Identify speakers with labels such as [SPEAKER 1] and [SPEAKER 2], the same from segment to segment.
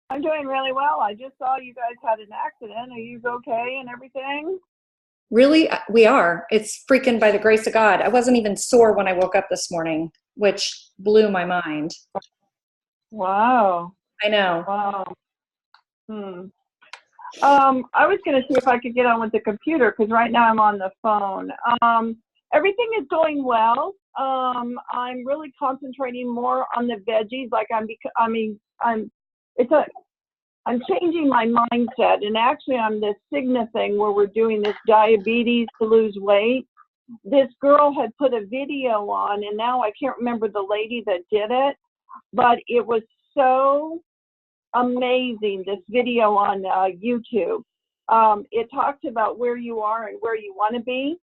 [SPEAKER 1] I'm doing really well. I just saw you guys had an accident. Are you okay and everything?
[SPEAKER 2] Really, we are. It's freaking by the grace of God. I wasn't even sore when I woke up this morning, which blew my mind.
[SPEAKER 1] Wow.
[SPEAKER 2] I know.
[SPEAKER 1] Wow. I was going to see if I could get on with the computer because right now I'm on the phone. Everything is going well. I'm really concentrating more on the veggies. Like I'm changing my mindset, and actually on this Cigna thing where we're doing this diabetes to lose weight. This girl had put a video on, and now I can't remember the lady that did it, but it was so amazing, this video on YouTube. It talks about where you are and where you want to be,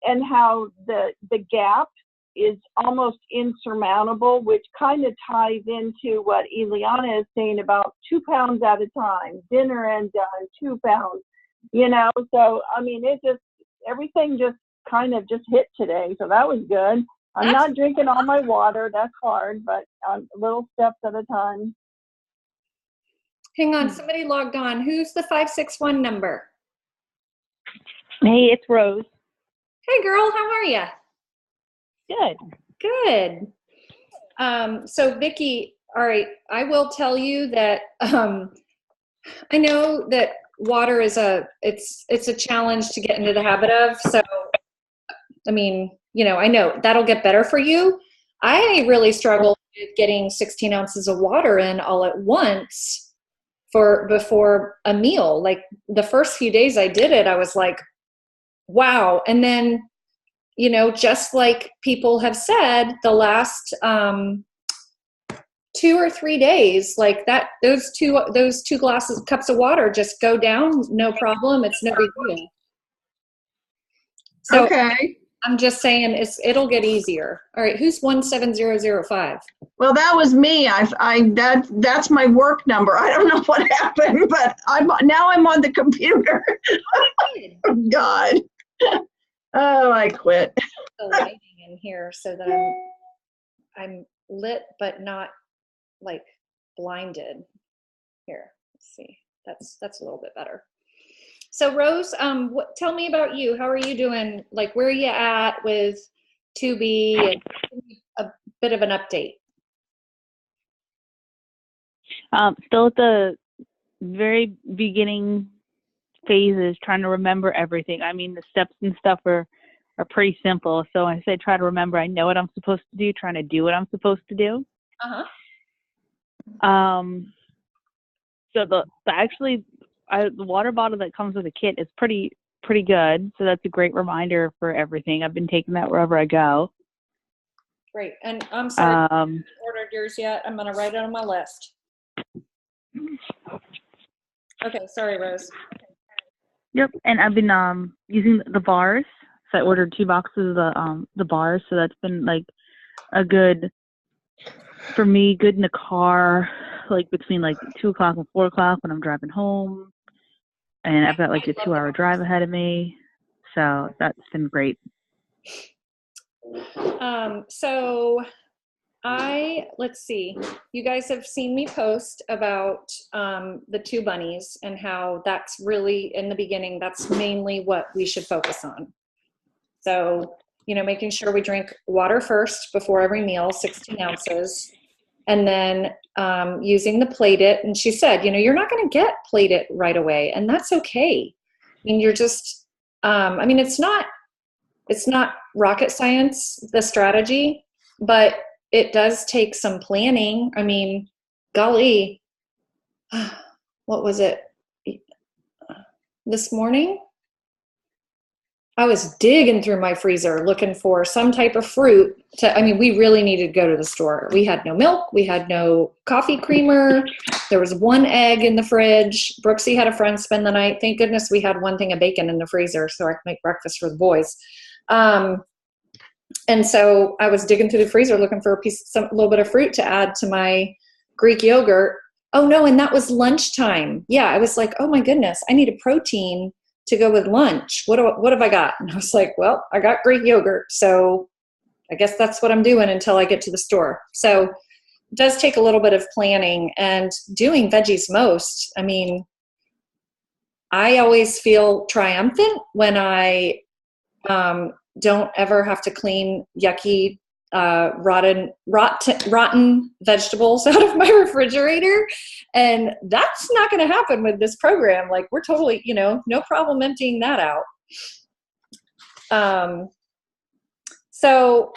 [SPEAKER 1] and how the gap is almost insurmountable, which kind of ties into what Ileana is saying about 2 pounds at a time, dinner and done, 2 pounds, So, I mean, everything just kind of just hit today. So that was good. I'm not drinking all my water. That's hard, but little steps at a time.
[SPEAKER 2] Hang on, somebody logged on. Who's the 561 number?
[SPEAKER 3] Hey, it's Rose.
[SPEAKER 2] Hey, girl, how are you?
[SPEAKER 3] Good.
[SPEAKER 2] Good. So, Vicki, all right, I will tell you that I know that water is it's a challenge to get into the habit of. So, I mean, I know that'll get better for you. I really struggled with getting 16 ounces of water in all at once before a meal. Like the first few days I did it, I was like, wow. And then, just like people have said, the last 2 or 3 days, like that, those two cups of water just go down, no problem. It's no big deal. So
[SPEAKER 4] okay.
[SPEAKER 2] I'm just saying it'll get easier. All right, who's 17005?
[SPEAKER 4] Well, that was me. That's my work number. I don't know what happened, but I'm on the computer. Oh, God. Oh, I quit.
[SPEAKER 2] The lighting in here so that I'm lit but not like blinded. Here, let's see. That's a little bit better. So Rose, tell me about you. How are you doing? Like, where are you at with 2B? And a bit of an update.
[SPEAKER 3] Still at the very beginning phases, trying to remember everything. I mean, the steps and stuff are pretty simple. So I say try to remember. I know what I'm supposed to do, trying to do what I'm supposed to do. So the water bottle that comes with a kit is pretty good. So that's a great reminder for everything. I've been taking that wherever I go.
[SPEAKER 2] Great. And I'm sorry, I haven't ordered yours yet. I'm going to write it on my list. Okay. Sorry, Rose.
[SPEAKER 3] Yep. And I've been using the bars. So I ordered 2 boxes of the bars. So that's been like a good for me, good in the car, like between like 2 o'clock and 4 o'clock when I'm driving home. And I've got like a 2-hour drive ahead of me. So that's been great.
[SPEAKER 2] So let's see, you guys have seen me post about the 2 bunnies and how that's really, in the beginning, that's mainly what we should focus on. So, making sure we drink water first before every meal, 16 ounces, and then using the Plate It. And she said, you're not going to get Plate It right away, and that's okay. I mean, you're just, it's not rocket science, the strategy, but it does take some planning. I mean, golly, what was it? This morning, I was digging through my freezer looking for some type of fruit we really needed to go to the store. We had no milk. We had no coffee creamer. There was 1 egg in the fridge. Brooksy had a friend spend the night. Thank goodness we had 1 thing of bacon in the freezer so I could make breakfast for the boys. And so I was digging through the freezer looking for a little bit of fruit to add to my Greek yogurt. Oh no, and that was lunchtime. Yeah, I was like, oh my goodness, I need a protein to go with lunch. What have I got? And I was like, well, I got Greek yogurt, so I guess that's what I'm doing until I get to the store. So does take a little bit of planning, and doing veggies most. I mean, I always feel triumphant when I don't ever have to clean yucky, rotten vegetables out of my refrigerator. And that's not going to happen with this program. Like, we're totally, no problem emptying that out. So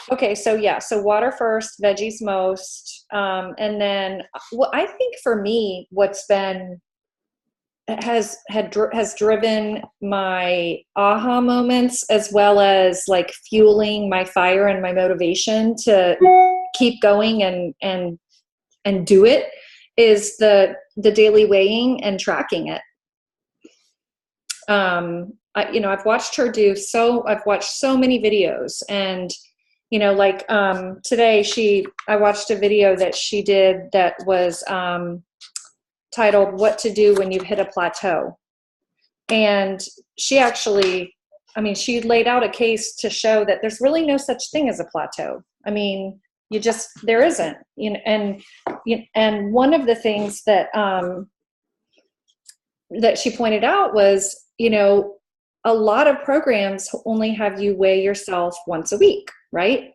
[SPEAKER 2] water first, veggies most. And then I think for me, what's been, has driven my aha moments, as well as like fueling my fire and my motivation to keep going and do it, is the daily weighing and tracking it. I've watched her I've watched so many videos, and today I watched a video that she did that was titled "What to Do When You've Hit a Plateau." And she actually, she laid out a case to show that there's really no such thing as a plateau. I mean, there isn't, and one of the things that she pointed out was, a lot of programs only have you weigh yourself once a week, right?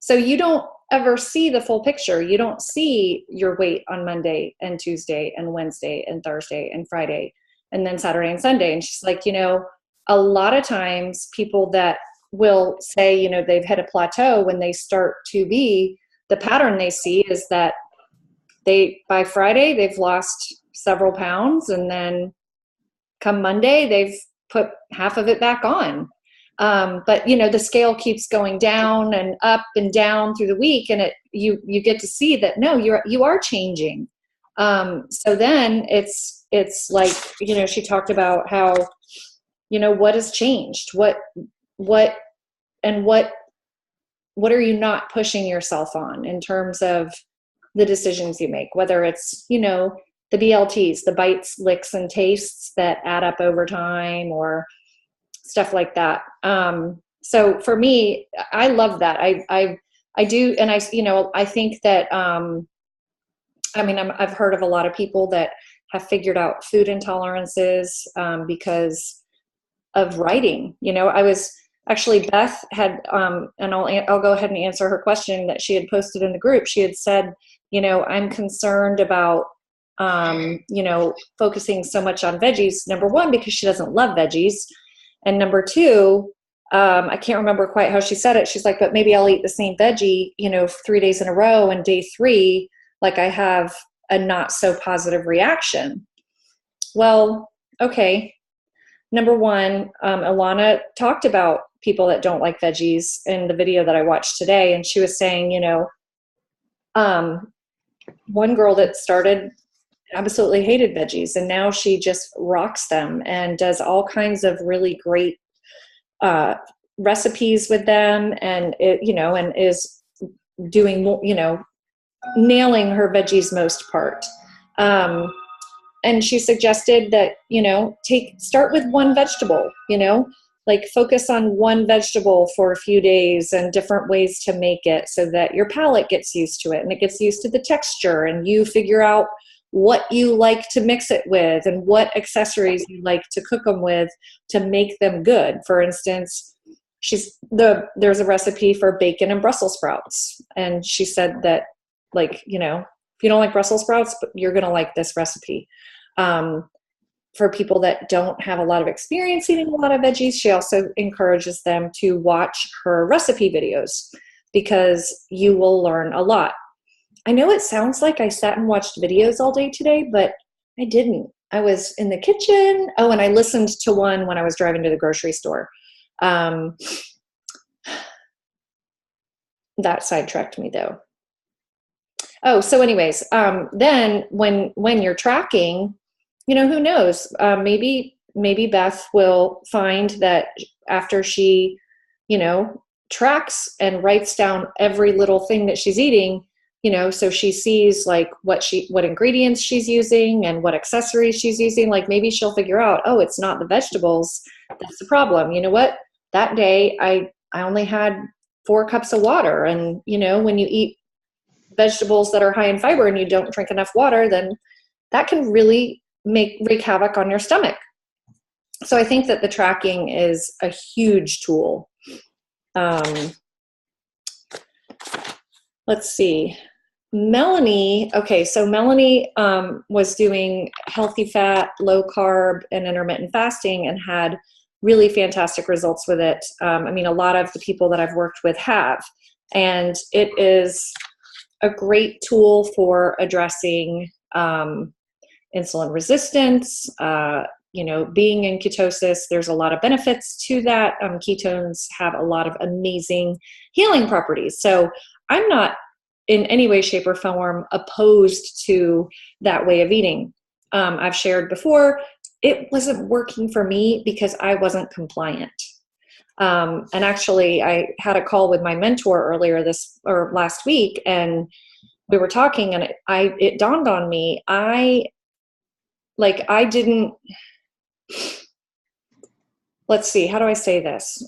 [SPEAKER 2] So you don't ever see the full picture. You don't see your weight on Monday and Tuesday and Wednesday and Thursday and Friday and then Saturday and Sunday. And she's like, a lot of times people that will say, they've hit a plateau, when they start to be, the pattern they see is that by Friday, they've lost several pounds, and then come Monday, they've put half of it back on. But the scale keeps going down and up and down through the week, and you get to see that, no, you are changing. So then it's like, she talked about how, what has changed, what are you not pushing yourself on in terms of the decisions you make, whether it's, the BLTs, the bites, licks, and tastes that add up over time, or stuff like that. So for me, I love that. I do. And I think that, I've heard of a lot of people that have figured out food intolerances, because of writing. I was actually, Beth had, and I'll go ahead and answer her question that she had posted in the group. She had said, I'm concerned about, focusing so much on veggies. Number one, because she doesn't love veggies. And number two, I can't remember quite how she said it. She's like, but maybe I'll eat the same veggie, 3 days in a row, and day 3, like, I have a not so positive reaction. Well, okay. Number one, Alana talked about people that don't like veggies in the video that I watched today. And she was saying, one girl that started absolutely hated veggies, and now she just rocks them and does all kinds of really great recipes with them, and and is doing, nailing her veggies most part. And she suggested that, start with one vegetable, like focus on one vegetable for a few days and different ways to make it, so that your palate gets used to it and it gets used to the texture, and you figure out what you like to mix it with and what accessories you like to cook them with to make them good. For instance, there's a recipe for bacon and Brussels sprouts. And she said that, like, if you don't like Brussels sprouts, you're going to like this recipe. For people that don't have a lot of experience eating a lot of veggies, she also encourages them to watch her recipe videos, because you will learn a lot. I know it sounds like I sat and watched videos all day today, but I didn't. I was in the kitchen. Oh, and I listened to one when I was driving to the grocery store. That sidetracked me, though. Oh, so anyways, then when you're tracking, who knows? Maybe Beth will find that after she, tracks and writes down every little thing that she's eating, so she sees like what ingredients she's using and what accessories she's using. Like, maybe she'll figure out, oh, it's not the vegetables that's the problem. You know what? That day I only had 4 cups of water, and when you eat vegetables that are high in fiber and you don't drink enough water, then that can really wreak havoc on your stomach. So I think that the tracking is a huge tool. Let's see. Melanie, okay, so Melanie was doing healthy fat, low carb, and intermittent fasting and had really fantastic results with it. I mean, a lot of the people that I've worked with have, and it is a great tool for addressing insulin resistance, being in ketosis. There's a lot of benefits to that. Ketones have a lot of amazing healing properties. So I'm not in any way, shape, or form opposed to that way of eating. I've shared before, it wasn't working for me because I wasn't compliant. And actually, I had a call with my mentor last week, and we were talking, and it dawned on me, let's see, how do I say this?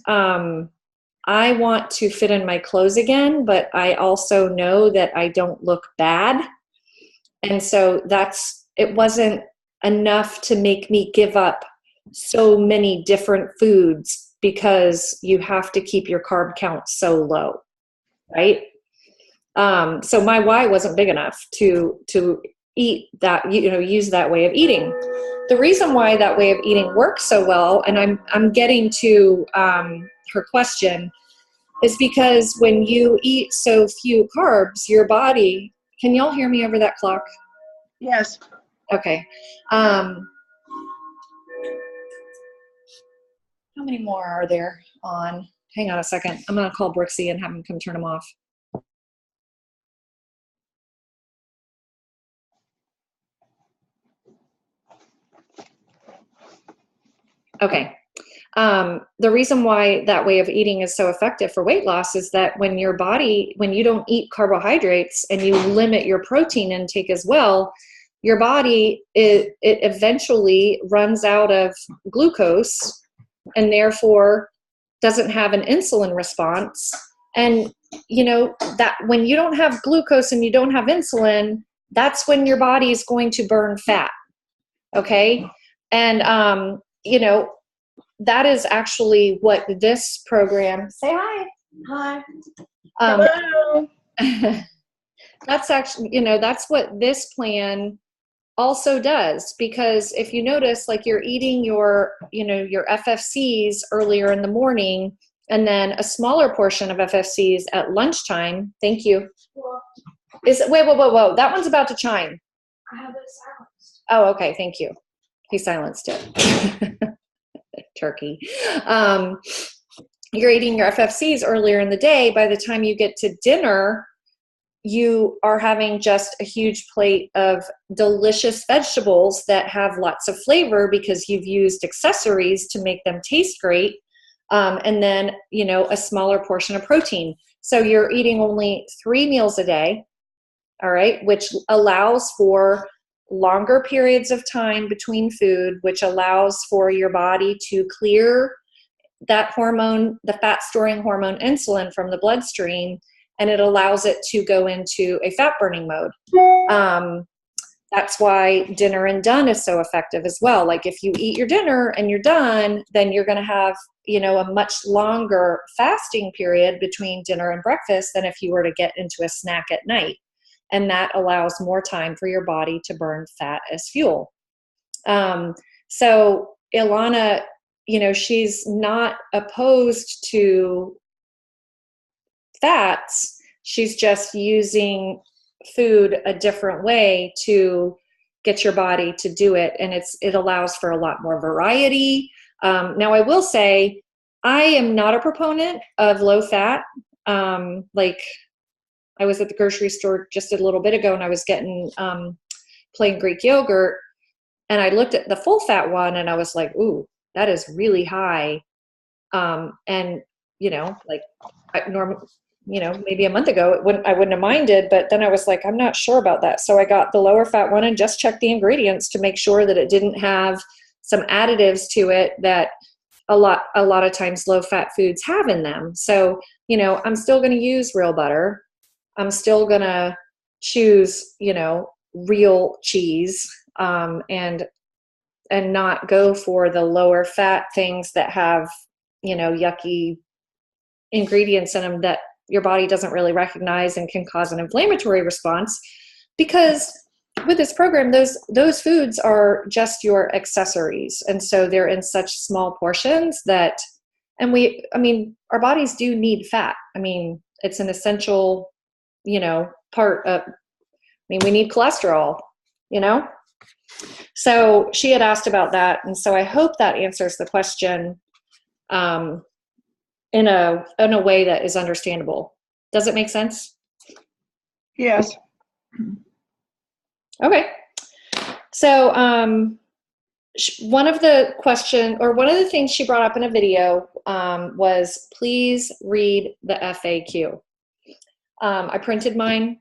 [SPEAKER 2] I want to fit in my clothes again, but I also know that I don't look bad. And so it wasn't enough to make me give up so many different foods because you have to keep your carb count so low, right? So my why wasn't big enough to eat that, use that way of eating. The reason why that way of eating works so well, and I'm getting to her question, is because when you eat so few carbs, your body, can y'all hear me over that clock?
[SPEAKER 4] Yes.
[SPEAKER 2] Okay. How many more are there on? Hang on a second. I'm going to call Brooksy and have him come turn them off. Okay. The reason why that way of eating is so effective for weight loss is that when you don't eat carbohydrates and you limit your protein intake as well, your body, it eventually runs out of glucose and therefore doesn't have an insulin response. And that when you don't have glucose and you don't have insulin, that's when your body is going to burn fat. Okay. And, that is actually what this program, say hi.
[SPEAKER 4] Hi.
[SPEAKER 2] Hello. That's actually, that's what this plan also does, because if you notice, like you're eating your FFCs earlier in the morning and then a smaller portion of FFCs at lunchtime. Thank you. Whoa. That one's about to chime.
[SPEAKER 5] I have it silenced.
[SPEAKER 2] Oh, okay. Thank you. He silenced it. Turkey. You're eating your FFCs earlier in the day. By the time you get to dinner, you are having just a huge plate of delicious vegetables that have lots of flavor because you've used accessories to make them taste great. And then, a smaller portion of protein. So you're eating only 3 meals a day. All right. Which allows for longer periods of time between food, which allows for your body to clear that hormone, the fat storing hormone insulin, from the bloodstream, and it allows it to go into a fat burning mode. That's why dinner and done is so effective as well. Like if you eat your dinner and you're done, then you're going to have, a much longer fasting period between dinner and breakfast than if you were to get into a snack at night. And that allows more time for your body to burn fat as fuel. So Ilana, she's not opposed to fats. She's just using food a different way to get your body to do it. And it allows for a lot more variety. Now I will say, I am not a proponent of low fat. I was at the grocery store just a little bit ago and I was getting plain Greek yogurt, and I looked at the full fat one and I was like, ooh, that is really high. And maybe a month ago I wouldn't have minded, but then I was like, I'm not sure about that. So I got the lower fat one and just checked the ingredients to make sure that it didn't have some additives to it that a lot of times low fat foods have in them. So, I'm still going to use real butter. I'm still going to, choose, real cheese, and not go for the lower fat things that have, yucky ingredients in them that your body doesn't really recognize and can cause an inflammatory response. Because with this program, those foods are just your accessories. And so they're in such small portions that, our bodies do need fat. It's an essential, part of, we need cholesterol, So she had asked about that. And so I hope that answers the question in a way that is understandable. Does it make sense?
[SPEAKER 4] Yes.
[SPEAKER 2] Okay. So one of the things she brought up in a video was, please read the FAQ. I printed mine.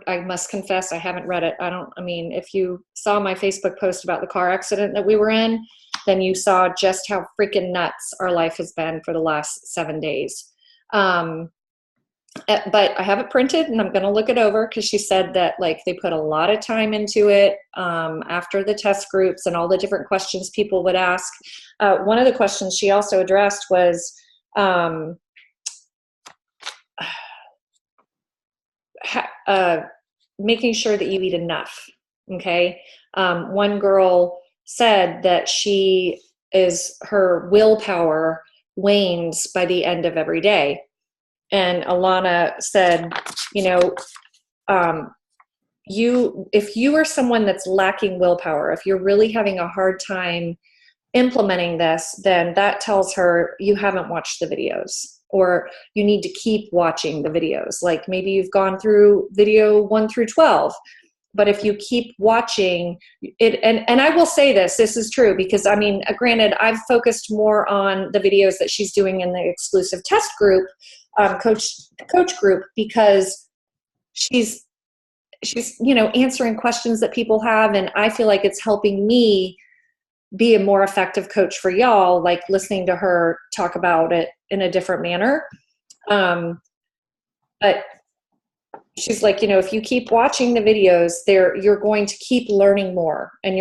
[SPEAKER 2] I must confess, I haven't read it. If you saw my Facebook post about the car accident that we were in, then you saw just how freaking nuts our life has been for the last 7 days. But I have it printed and I'm going to look it over, because she said that they put a lot of time into it after the test groups and all the different questions people would ask. One of the questions she also addressed was making sure that you eat enough. Okay. One girl said that her willpower wanes by the end of every day. And Alana said, if you are someone that's lacking willpower, if you're really having a hard time implementing this, then that tells her you haven't watched the videos, or you need to keep watching the videos. Like maybe you've gone through video 1 through 12, but if you keep watching it, and I will say this is true, because granted, I've focused more on the videos that she's doing in the exclusive test group, coach group, because she's answering questions that people have, and I feel like it's helping me be a more effective coach for y'all, like listening to her talk about it in a different manner. But she's like, if you keep watching the videos you're going to keep learning more, and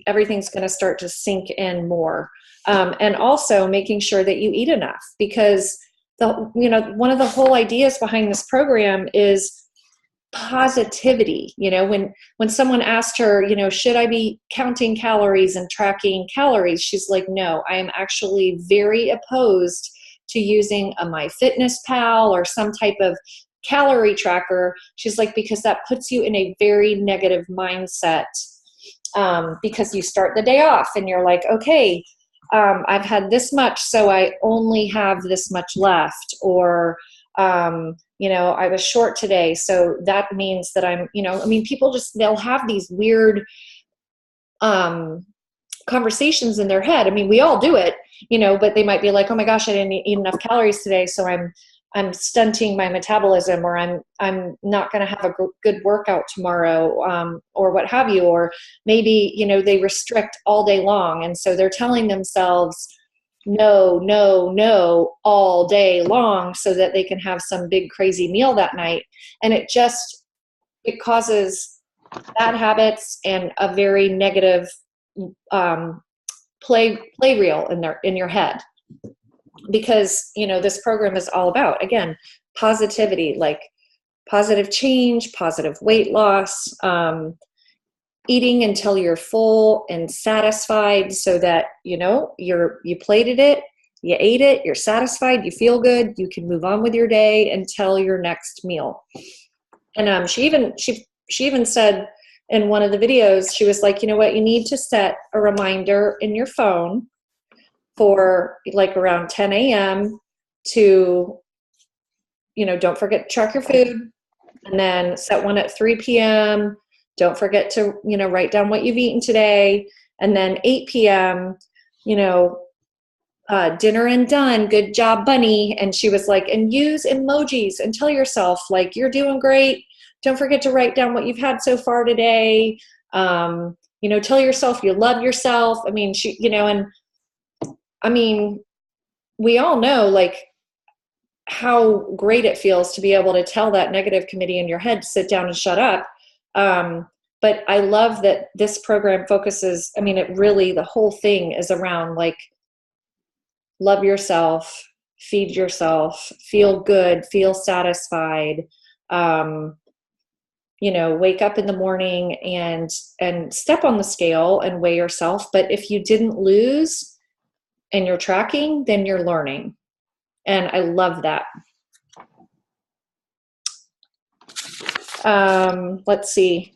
[SPEAKER 2] everything's going to start to sink in more. And also making sure that you eat enough, because one of the whole ideas behind this program is positivity. When someone asked her, should I be counting calories and tracking calories? She's like, no, I am actually very opposed to using a MyFitnessPal or some type of calorie tracker. She's like, because that puts you in a very negative mindset, because you start the day off and you're like, okay, I've had this much, so I only have this much left, or I was short today, so that means that I'm, people they'll have these weird conversations in their head. We all do it, but they might be like, oh my gosh, I didn't eat enough calories today, so I'm stunting my metabolism, or I'm not going to have a good workout tomorrow, or what have you. Or maybe, they restrict all day long, and so they're telling themselves no, no, no all day long so that they can have some big crazy meal that night. And it causes bad habits and a very negative play reel in your head. Because, this program is all about, again, positivity, like positive change, positive weight loss, eating until you're full and satisfied, so that, you plated it, you ate it, you're satisfied, you feel good, you can move on with your day until your next meal. And she even said in one of the videos, she was like, you know what, you need to set a reminder in your phone for around 10 a.m. to, don't forget to track your food, and then set one at 3 p.m. Don't forget to, write down what you've eaten today. And then 8 p.m., dinner and done. Good job, bunny. And she was like, and use emojis and tell yourself, you're doing great. Don't forget to write down what you've had so far today. Tell yourself you love yourself. We all know, how great it feels to be able to tell that negative committee in your head to sit down and shut up. But I love that this program focuses, I mean, it really, the whole thing is around like, love yourself, feed yourself, feel good, feel satisfied, you know, wake up in the morning and step on the scale and weigh yourself. But if you didn't lose and you're tracking, then you're learning. And I love that. Let's see.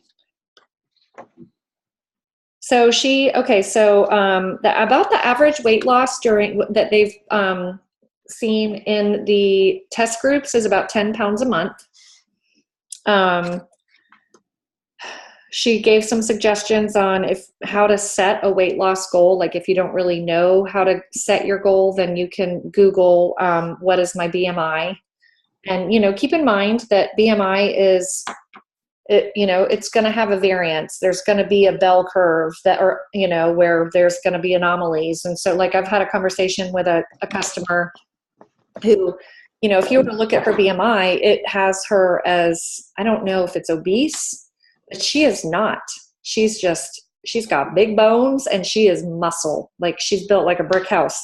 [SPEAKER 2] So about the average weight loss that they've seen in the test groups is about 10 pounds a month. She gave some suggestions on how to set a weight loss goal. Like if you don't really know how to set your goal, then you can Google what is my BMI. And, you know, keep in mind that BMI is, you know, it's going to have a variance. There's going to be a bell curve where there's going to be anomalies. And so like I've had a conversation with a customer who, you know, if you were to look at her BMI, it has her as, I don't know if it's obese, but she is not. She's got big bones and she is muscle. Like she's built like a brick house.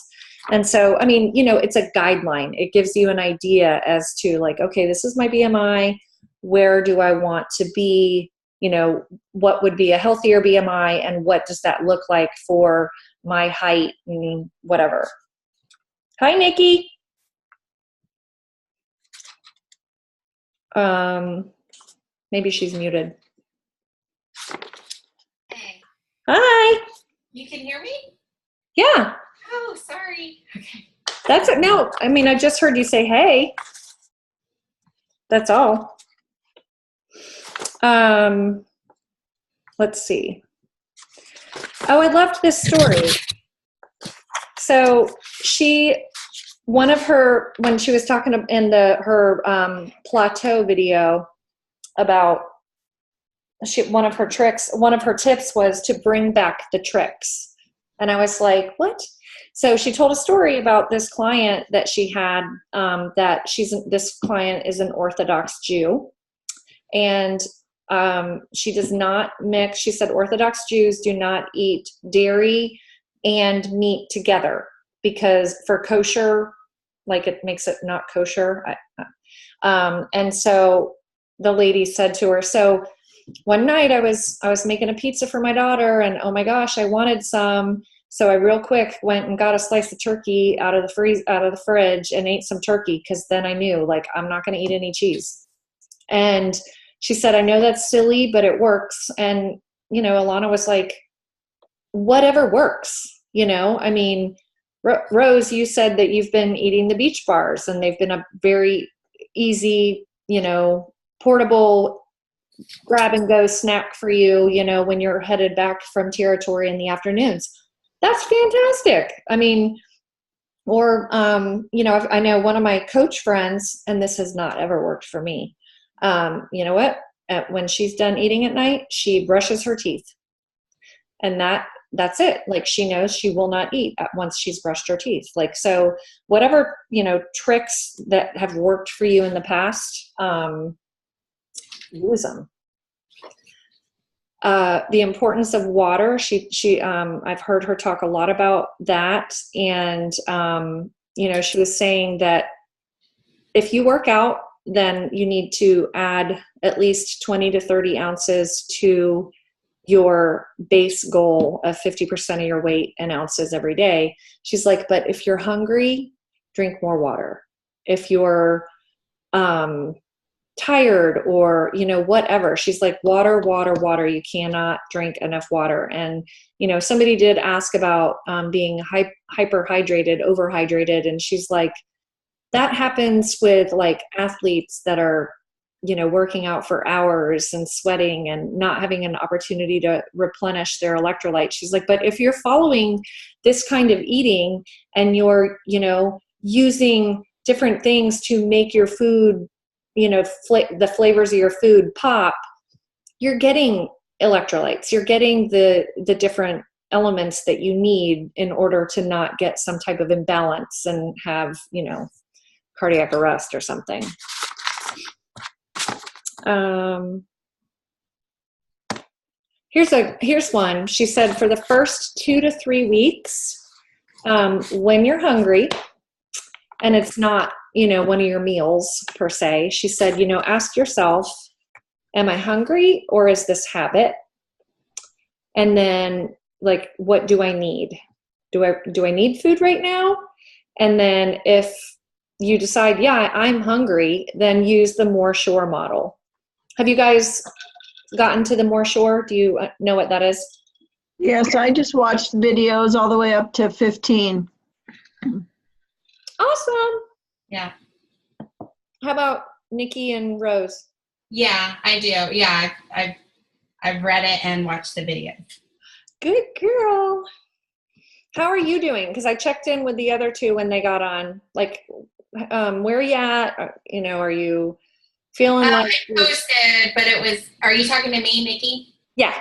[SPEAKER 2] And so, I mean, you know, it's a guideline. It gives you an idea as to like, okay, this is my BMI. Where do I want to be? You know, what would be a healthier BMI and what does that look like for my height and whatever. Hi, Nikki. Maybe she's muted.
[SPEAKER 6] Hey.
[SPEAKER 2] Hi.
[SPEAKER 6] You can hear me?
[SPEAKER 2] Yeah.
[SPEAKER 6] Oh, sorry. Okay.
[SPEAKER 2] That's it. No, I mean, I just heard you say, hey. That's all. Let's see. Oh, I loved this story. So when she was talking in her plateau video about one of her tips was to bring back the tricks. And I was like, what? So she told a story about this client that she had, this client is an Orthodox Jew. And she does not mix, she said Orthodox Jews do not eat dairy and meat together because for kosher, like it makes it not kosher. And so the lady said to her, so one night I was making a pizza for my daughter and oh my gosh, I wanted some. So I real quick went and got a slice of turkey out of the fridge and ate some turkey because then I knew like I'm not going to eat any cheese. And she said, I know that's silly, but it works. And, you know, Alana was like, whatever works, you know, I mean, Rose, you said that you've been eating the beach bars and they've been a very easy, you know, portable grab and go snack for you, you know, when you're headed back from territory in the afternoons. That's fantastic. I mean, or, you know, I know one of my coach friends, and this has not ever worked for me. You know what? When she's done eating at night, she brushes her teeth. And that's it. Like she knows she will not eat once she's brushed her teeth. Like, so whatever, you know, tricks that have worked for you in the past, use them. The importance of water. I've heard her talk a lot about that. And, you know, she was saying that if you work out, then you need to add at least 20 to 30 ounces to your base goal of 50% of your weight in ounces every day. She's like, but if you're hungry, drink more water. If you're tired or, you know, whatever, she's like, water, water, water. You cannot drink enough water. And, you know, somebody did ask about being hyperhydrated, overhydrated. And she's like, that happens with like athletes that are, you know, working out for hours and sweating and not having an opportunity to replenish their electrolytes. She's like, but if you're following this kind of eating and you're, you know, using different things to make your food, you know, the flavors of your food pop, you're getting electrolytes. You're getting the different elements that you need in order to not get some type of imbalance and have, you know, cardiac arrest or something. Here's one. She said for the first 2 to 3 weeks, when you're hungry, and it's not, one of your meals per se, she said, ask yourself, am I hungry or is this habit? And then like, what do I need? Do I need food right now? And then if you decide, yeah, I'm hungry, then use the More Sure model. Have you guys gotten to the More Sure? Do you know what that is?
[SPEAKER 4] Yes, I just watched videos all the way up to 15.
[SPEAKER 2] Awesome.
[SPEAKER 6] Yeah.
[SPEAKER 2] How about Nikki and Rose?
[SPEAKER 6] Yeah, I do. Yeah, I've read it and watched the video.
[SPEAKER 2] Good girl. How are you doing? Because I checked in with the other two when they got on. Like, where are you at? Are you feeling like...
[SPEAKER 6] I posted, but it was... Are you talking to me, Nikki?
[SPEAKER 2] Yeah.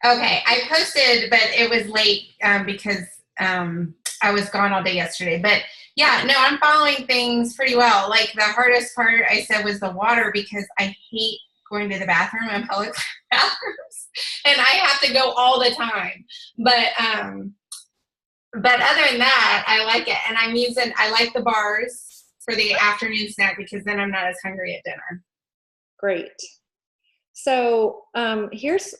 [SPEAKER 6] Okay, I posted, but it was late because I was gone all day yesterday. But yeah, no, I'm following things pretty well. Like the hardest part I said was the water because I hate going to the bathroom in public bathrooms, and I have to go all the time. But other than that, I like it, and I like the bars for the afternoon snack because then I'm not as hungry at dinner.
[SPEAKER 2] Great. So here's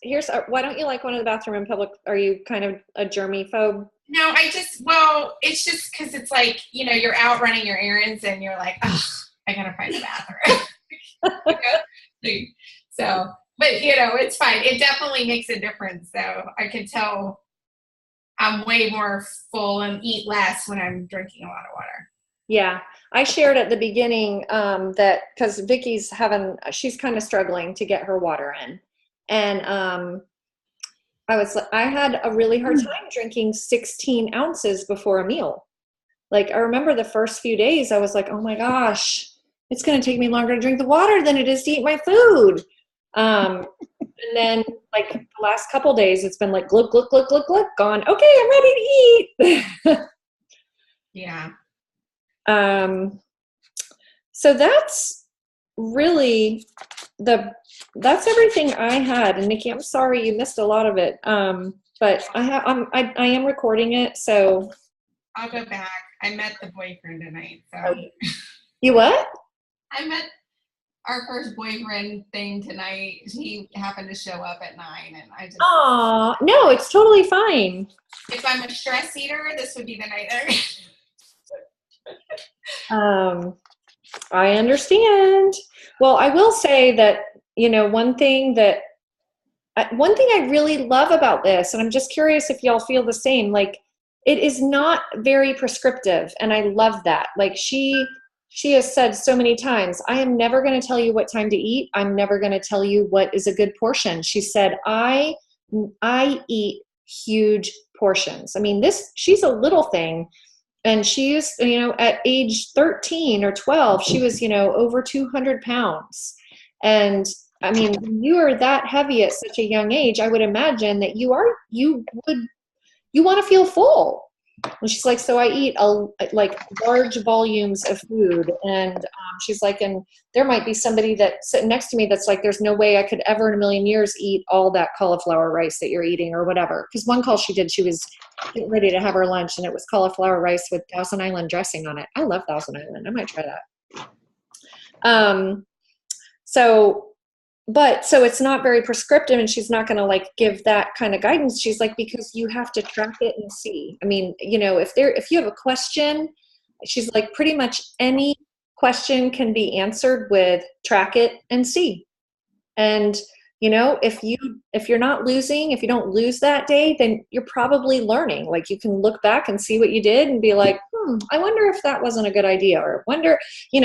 [SPEAKER 2] why don't you like going to the bathroom in public? Are you kind of a germaphobe?
[SPEAKER 6] No, it's just because it's like, you're out running your errands and you're like, ugh, I gotta find the bathroom. So, but it's fine. It definitely makes a difference. So I can tell I'm way more full and eat less when I'm drinking a lot of water.
[SPEAKER 2] Yeah. I shared at the beginning that because Vicky's she's kind of struggling to get her water in. And I had a really hard time drinking 16 ounces before a meal. Like, I remember the first few days, I was like, oh my gosh, it's going to take me longer to drink the water than it is to eat my food. And then, like, the last couple days, it's been like, glug, glug, glug, glug, glug, gone, okay, I'm ready to eat.
[SPEAKER 6] Yeah.
[SPEAKER 2] So that's really that's everything I had. And Nikki, I'm sorry you missed a lot of it. But I am recording it, so
[SPEAKER 6] I'll go back. I met the boyfriend tonight, so.
[SPEAKER 2] You what?
[SPEAKER 6] I met our first boyfriend thing tonight. He happened to show up at 9, and I just.
[SPEAKER 2] Aw, no, it's totally fine.
[SPEAKER 6] If I'm a stress eater, this would be the night.
[SPEAKER 2] I understand. Well, I will say that, one thing I really love about this, and I'm just curious if y'all feel the same, like, it is not very prescriptive, and I love that. Like, she has said so many times, I am never going to tell you what time to eat. I'm never going to tell you what is a good portion. She said, I eat huge portions. I mean, she's a little thing. And she's, at age 13 or 12, she was, over 200 pounds. And I mean, when you are that heavy at such a young age, I would imagine that you want to feel full. And she's like, so I eat like large volumes of food. And she's like, and there might be somebody that's sitting next to me that's like, there's no way I could ever in a million years eat all that cauliflower rice that you're eating or whatever. Because one call she did, she was getting ready to have her lunch and it was cauliflower rice with Thousand Island dressing on it. I love Thousand Island. I might try that. So it's not very prescriptive, and she's not going to like give that kind of guidance. She's like, because you have to track it and see. I mean, if you have a question, she's like, pretty much any question can be answered with track it and see. And, if you're not losing, if you don't lose that day, then you're probably learning. Like, you can look back and see what you did and be like, I wonder if that wasn't a good idea, or wonder, you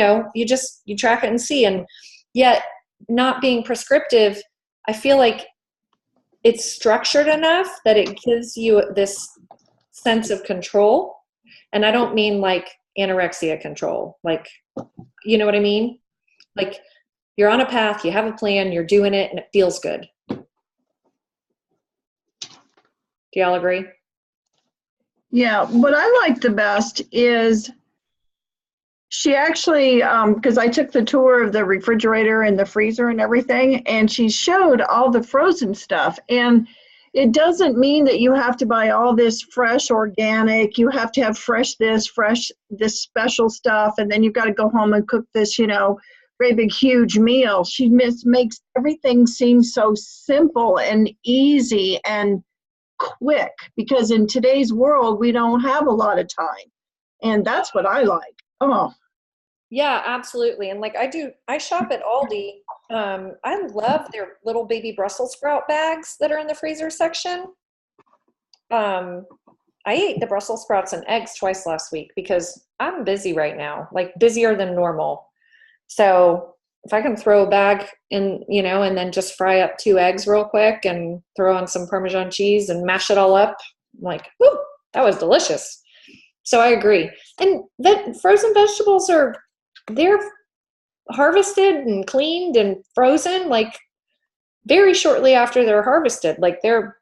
[SPEAKER 2] track it and see. And yet, not being prescriptive, I feel like it's structured enough that it gives you this sense of control. And I don't mean like anorexia control, like, you know what I mean? Like, you're on a path, you have a plan, you're doing it, and it feels good. Do y'all agree?
[SPEAKER 4] Yeah, what I like the best is She actually, because I took the tour of the refrigerator and the freezer and everything, and she showed all the frozen stuff. And it doesn't mean that you have to buy all this fresh organic. You have to have fresh this special stuff, and then you've got to go home and cook this, great big huge meal. She makes everything seem so simple and easy and quick, because in today's world, we don't have a lot of time. And that's what I like. Oh.
[SPEAKER 2] Yeah, absolutely. And like I shop at Aldi. I love their little baby Brussels sprout bags that are in the freezer section. I ate the Brussels sprouts and eggs twice last week because I'm busy right now, like busier than normal. So if I can throw a bag in, and then just fry up 2 eggs real quick and throw on some Parmesan cheese and mash it all up, I'm like, whoo, that was delicious. So I agree. And that frozen vegetables they're harvested and cleaned and frozen like very shortly after they're harvested. Like they're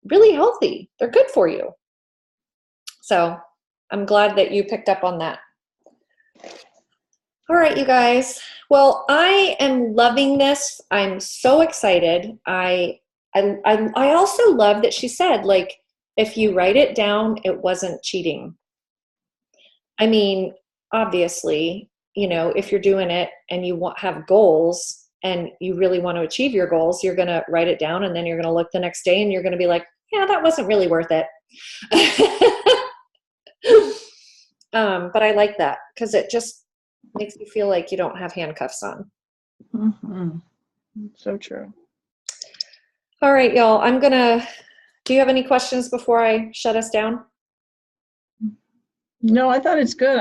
[SPEAKER 2] really healthy. They're good for you. So I'm glad that you picked up on that. All right, you guys. Well, I am loving this. I'm so excited. I also love that she said, like, if you write it down, it wasn't cheating. I mean, obviously, if you're doing it and you have goals and you really want to achieve your goals, you're going to write it down and then you're going to look the next day and you're going to be like, yeah, that wasn't really worth it. But I like that because it just makes you feel like you don't have handcuffs on.
[SPEAKER 4] Mm-hmm. So true.
[SPEAKER 2] All right, y'all. Do you have any questions before I shut us down?
[SPEAKER 4] No, I thought it's good.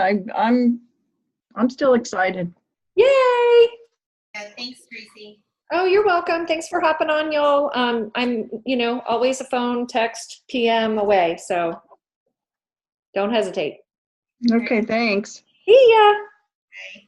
[SPEAKER 4] I'm still excited.
[SPEAKER 2] Yay!
[SPEAKER 6] Yeah, thanks, Tracy.
[SPEAKER 2] Oh, you're welcome. Thanks for hopping on, y'all. I'm, always a phone, text, PM away. So don't hesitate.
[SPEAKER 4] Okay, thanks.
[SPEAKER 2] See ya.
[SPEAKER 6] Bye.